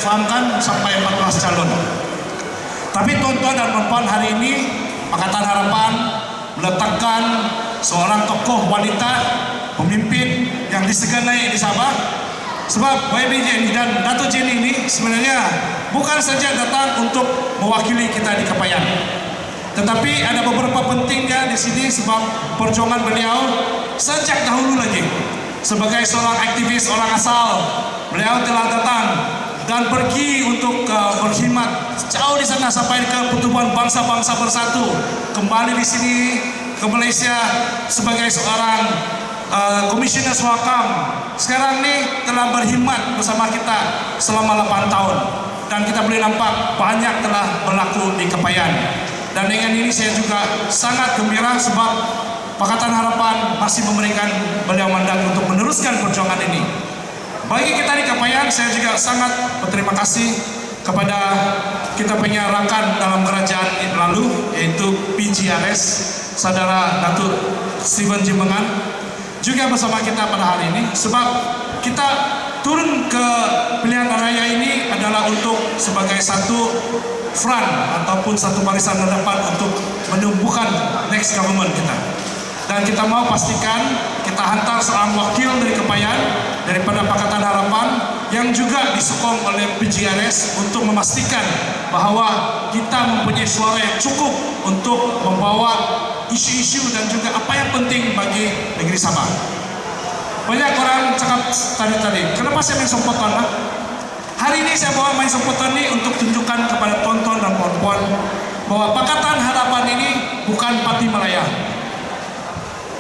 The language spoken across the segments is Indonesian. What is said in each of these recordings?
fahamkan sampai 14 calon. Tapi tuan-tuan dan puan-puan, hari ini Pakatan Harapan meletakkan seorang tokoh wanita pemimpin yang disegani di Sabah. Sebab YB Jenny dan Dato' Jenny ini sebenarnya bukan saja datang untuk mewakili kita di Kepayan, tetapi ada beberapa pentingnya di sini sebab perjuangan beliau sejak dahulu lagi. Sebagai seorang aktivis orang asal, beliau telah datang dan pergi untuk berkhidmat jauh di sana sampai ke pertubuhan bangsa-bangsa bersatu. Kembali di sini ke Malaysia sebagai seorang komisioner Swakam. Sekarang ini telah berkhidmat bersama kita selama 8 tahun dan kita boleh nampak banyak telah berlaku di Kepayan. Dan dengan ini saya juga sangat gembira sebab Pakatan Harapan masih memberikan beliau mandat untuk meneruskan perjuangan ini. Bagi kita di Kepayan, saya juga sangat berterima kasih kepada kita punya rakan dalam kerajaan lalu, yaitu PGRS, Saudara Datuk Steven Jimbengan, juga bersama kita pada hari ini. Sebab kita turun ke pilihan raya ini adalah untuk sebagai satu front ataupun satu barisan terdepan untuk menumbuhkan next government kita. Dan kita mau pastikan kita hantar seorang wakil dari Kepayan daripada Pakatan Harapan yang juga disokong oleh PGRS untuk memastikan bahawa kita mempunyai suara yang cukup untuk membawa isu-isu dan juga apa yang penting bagi negeri Sabah. Banyak orang cakap tadi, kenapa saya main sompotan? Hari ini saya bawa main sompotan ini untuk tunjukkan kepada tonton dan puan-puan bahwa Pakatan Harapan ini bukan parti Malaya.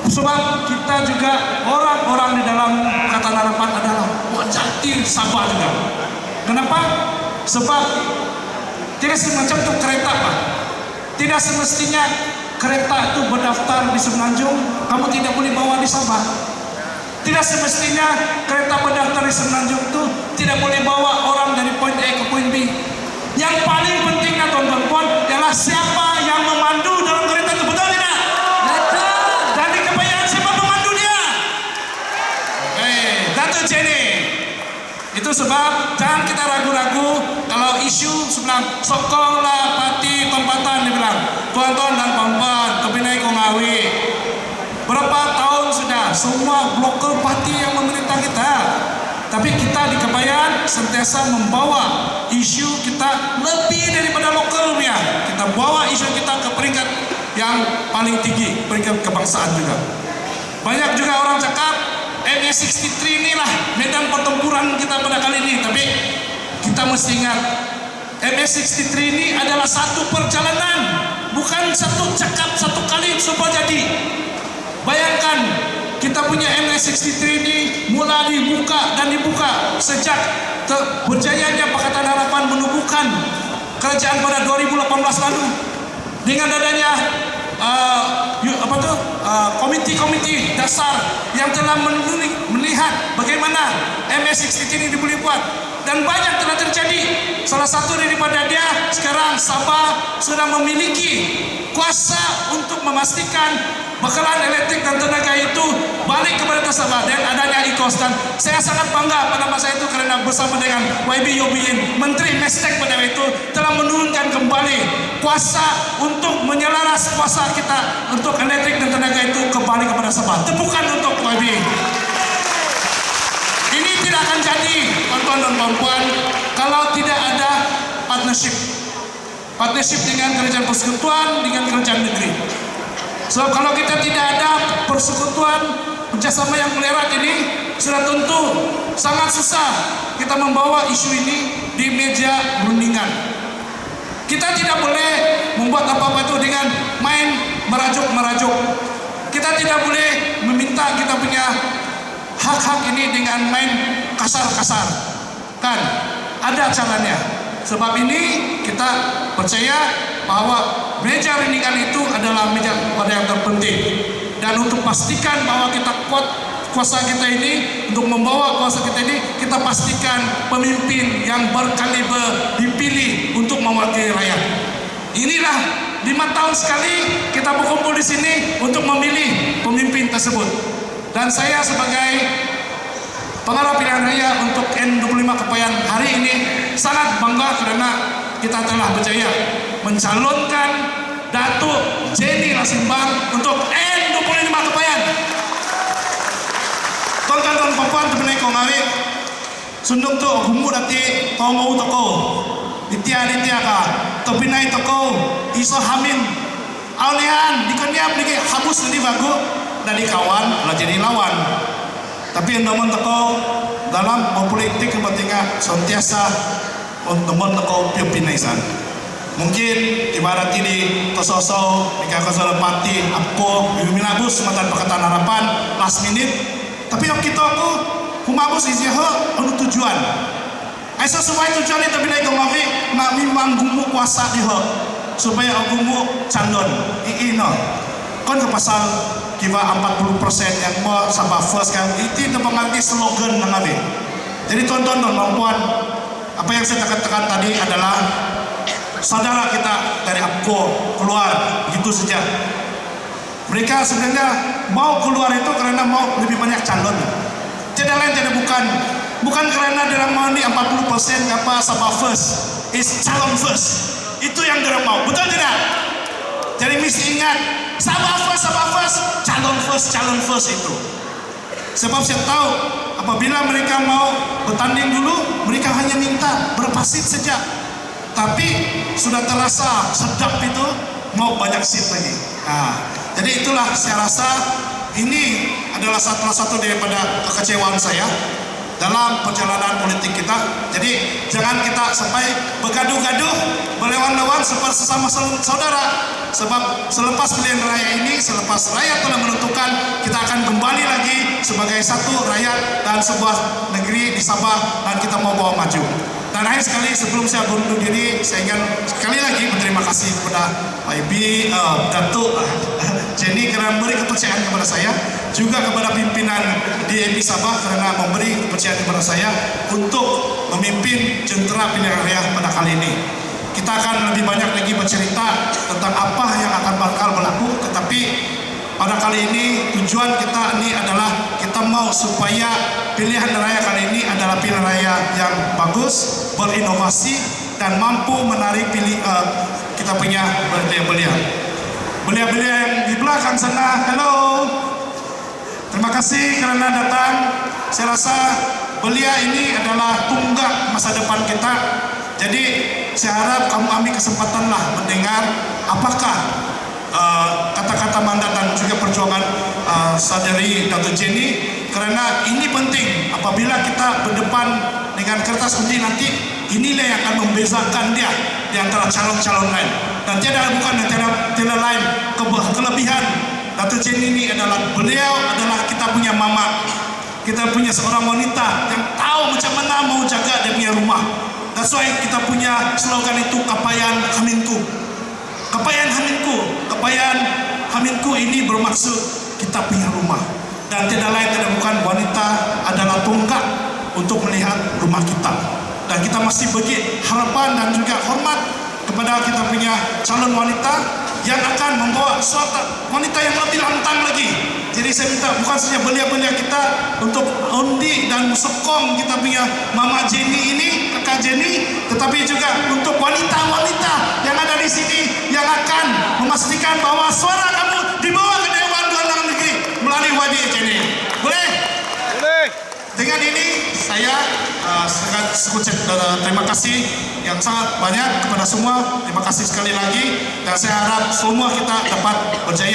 Sebab kita juga orang-orang di dalam Pakatan Harapan adalah wajati Sabah juga. Kenapa? Sebab tidak semacam itu kereta, Pak. Tidak semestinya kereta itu berdaftar di Semenanjung, kamu tidak boleh bawa di Sabah. Tidak semestinya kereta berdaftar di Semenanjung itu tidak boleh bawa orang dari poin A ke poin B. Yang paling pentingnya tuan-tuan puan adalah siapa yang memandu dalam kereta itu, betul tidak? Dan di Kepayan siapa pemandu dia? Dato' Jenny. Itu sebab jangan kita ragu-ragu kalau isu sebelah sokonglah parti tempatan, dibilang tuan-tuan dan puan-puan kepinai kau ngawi. Berapa tahun sudah semua local party yang memerintah kita, tapi kita di Kepayan sentiasa membawa isu kita lebih daripada lokalnya. Kita bawa isu kita ke peringkat yang paling tinggi, peringkat kebangsaan juga. Banyak juga orang cakap MA63 inilah medan pertempuran kita pada kali ini, tapi kita mesti ingat MA63 ini adalah satu perjalanan, bukan satu cakap satu kali supaya jadi. Bayangkan kita punya MA63 ini mula dibuka sejak berjayanya Pakatan Harapan menubuhkan kerajaan pada 2018 lalu dengan adanya komiti-komiti dasar yang telah melihat bagaimana MA63 ini boleh buat, dan banyak telah terjadi. Salah satu daripada dia sekarang Sabah sudah memiliki kuasa untuk memastikan bekalan elektrik dan tenaga itu balik kepada Sabah dan adanya IKOS. Dan saya sangat bangga pada masa itu kerana bersama dengan YB Yobin, Menteri Mestek pada itu telah menurunkan kembali kuasa untuk menyelaras kuasa kita untuk elektrik dan tenaga itu kembali kepada Sabah. Tepukan untuk YB. Ini tidak akan jadi, tuan-tuan dan puan-puan, kalau tidak ada partnership dengan kerajaan persekutuan, dengan kerajaan negeri. Sebab kalau kita tidak ada persekutuan kerjasama yang melerat ini, sudah tentu sangat susah kita membawa isu ini di meja perundingan. Kita tidak boleh membuat apa-apa itu dengan main merajuk-merajuk. Kita tidak boleh meminta kita punya hak-hak ini dengan main kasar-kasar. Kan ada caranya. Sebab ini kita percaya bahwa meja perundingan itu adalah meja pada yang terpenting. Dan untuk pastikan bahwa kita kuat kuasa kita ini, untuk membawa kuasa kita ini, kita pastikan pemimpin yang berkaliber dipilih untuk mewakili rakyat. Inilah 5 tahun sekali kita berkumpul di sini untuk memilih pemimpin tersebut. Dan saya sebagai Pengarah pilihan raya untuk N25 Kepayan hari ini sangat bangga karena kita telah berjaya mencalonkan Datuk Jenny Lasimbang untuk N25 Kepayan. Tuan-tuan dan puan-puan temenai kong awi sundung tu gumu dati tongou toko ditia ka topinai toko iso hamin aulian dikonyam diki habus di bagu dari kawan lah jadi lawan. Tapi namun toko dalam politik kepentingan sentiasa untuk toko pimpinaisan. Mungkin ibarat ini tososo dikasih pati aku minabus matan Pakatan Harapan last minute. Tapi yang kita aku humabus isiho anu tujuan. Ai sesuai tujuan itu bila kau ngami manggumu kuasa diho supaya agumu candon iino. Kon ke pasal kiva 40% yang mau sama first kan itu mengerti slogan nangabe. Jadi tonton puan apa yang saya katakan tadi adalah saudara kita dari APKO keluar begitu saja. Mereka sebenarnya mau keluar itu karena mau lebih banyak calon. Tidak lain tidak bukan karena dia mau di 40% apa sama first is calon first. Itu yang dia mau, betul tidak? Jadi mesti ingat sama first calon first itu. Sebab saya tahu apabila mereka mau bertanding dulu mereka hanya minta berapa seat saja. Tapi sudah terasa sedap itu mau banyak seat lagi. Nah, jadi itulah saya rasa ini adalah salah satu daripada kekecewaan saya dalam perjalanan politik kita. Jadi jangan kita sampai bergaduh-gaduh, berlawan-lawan seperti sesama saudara. Sebab selepas pilihan raya ini, selepas rakyat telah menentukan, kita akan kembali lagi sebagai satu rakyat dan sebuah negeri di Sabah dan kita mau bawa maju. Dan akhir sekali sebelum saya berundur diri, saya ingin sekali lagi berterima kasih kepada Pak Ibi, Datuk Jenny karena memberi kepercayaan kepada saya, juga kepada pimpinan DAP Sabah karena memberi kepercayaan kepada saya untuk memimpin jentera pilihan raya pada kali ini. Kita akan lebih banyak lagi bercerita tentang apa yang akan bakal berlaku, tetapi pada kali ini tujuan kita ini adalah kita mau supaya pilihan raya kali ini adalah pilihan raya yang bagus, berinovasi dan mampu menarik kita punya belia-belia yang di belakang sana. Halo, terima kasih karena datang. Saya rasa belia ini adalah tunggak masa depan kita. Jadi saya harap kamu ambil kesempatan lah mendengar apakah kata-kata mandat dan juga perjuangan saudari Datuk Jenny, karena ini penting. Apabila kita berdepan dengan kertas undi nanti, inilah yang akan membezakan dia di antara calon-calon lain. Dan tiada lain kelebihan Datuk Jenny ini adalah beliau adalah kita punya mama, kita punya seorang wanita yang tahu macam mana mau jaga dia punya rumah. That's why kita punya slogan itu Kapayan Haminku. Kapayan Haminku ini bermaksud kita punya rumah. Dan tidak lain tidak bukan wanita adalah tonggak untuk melihat rumah kita. Dan kita masih bagi harapan dan juga hormat kepada kita punya calon wanita yang akan membawa suatu wanita yang lebih lantang lagi. Jadi saya minta bukan saja belia-belia kita untuk undi dan sokong kita punya Mama Jenny ini, Kakak Jenny, tetapi juga untuk wanita-wanita yang ada di sini yang akan memastikan bahwa suara kamu dibawa ke Dewan Undangan Negeri melalui Wadi Jenny. Boleh? Boleh. Dengan ini saya sangat terima kasih yang sangat banyak kepada semua. Terima kasih sekali lagi dan saya harap semua kita dapat berjaya.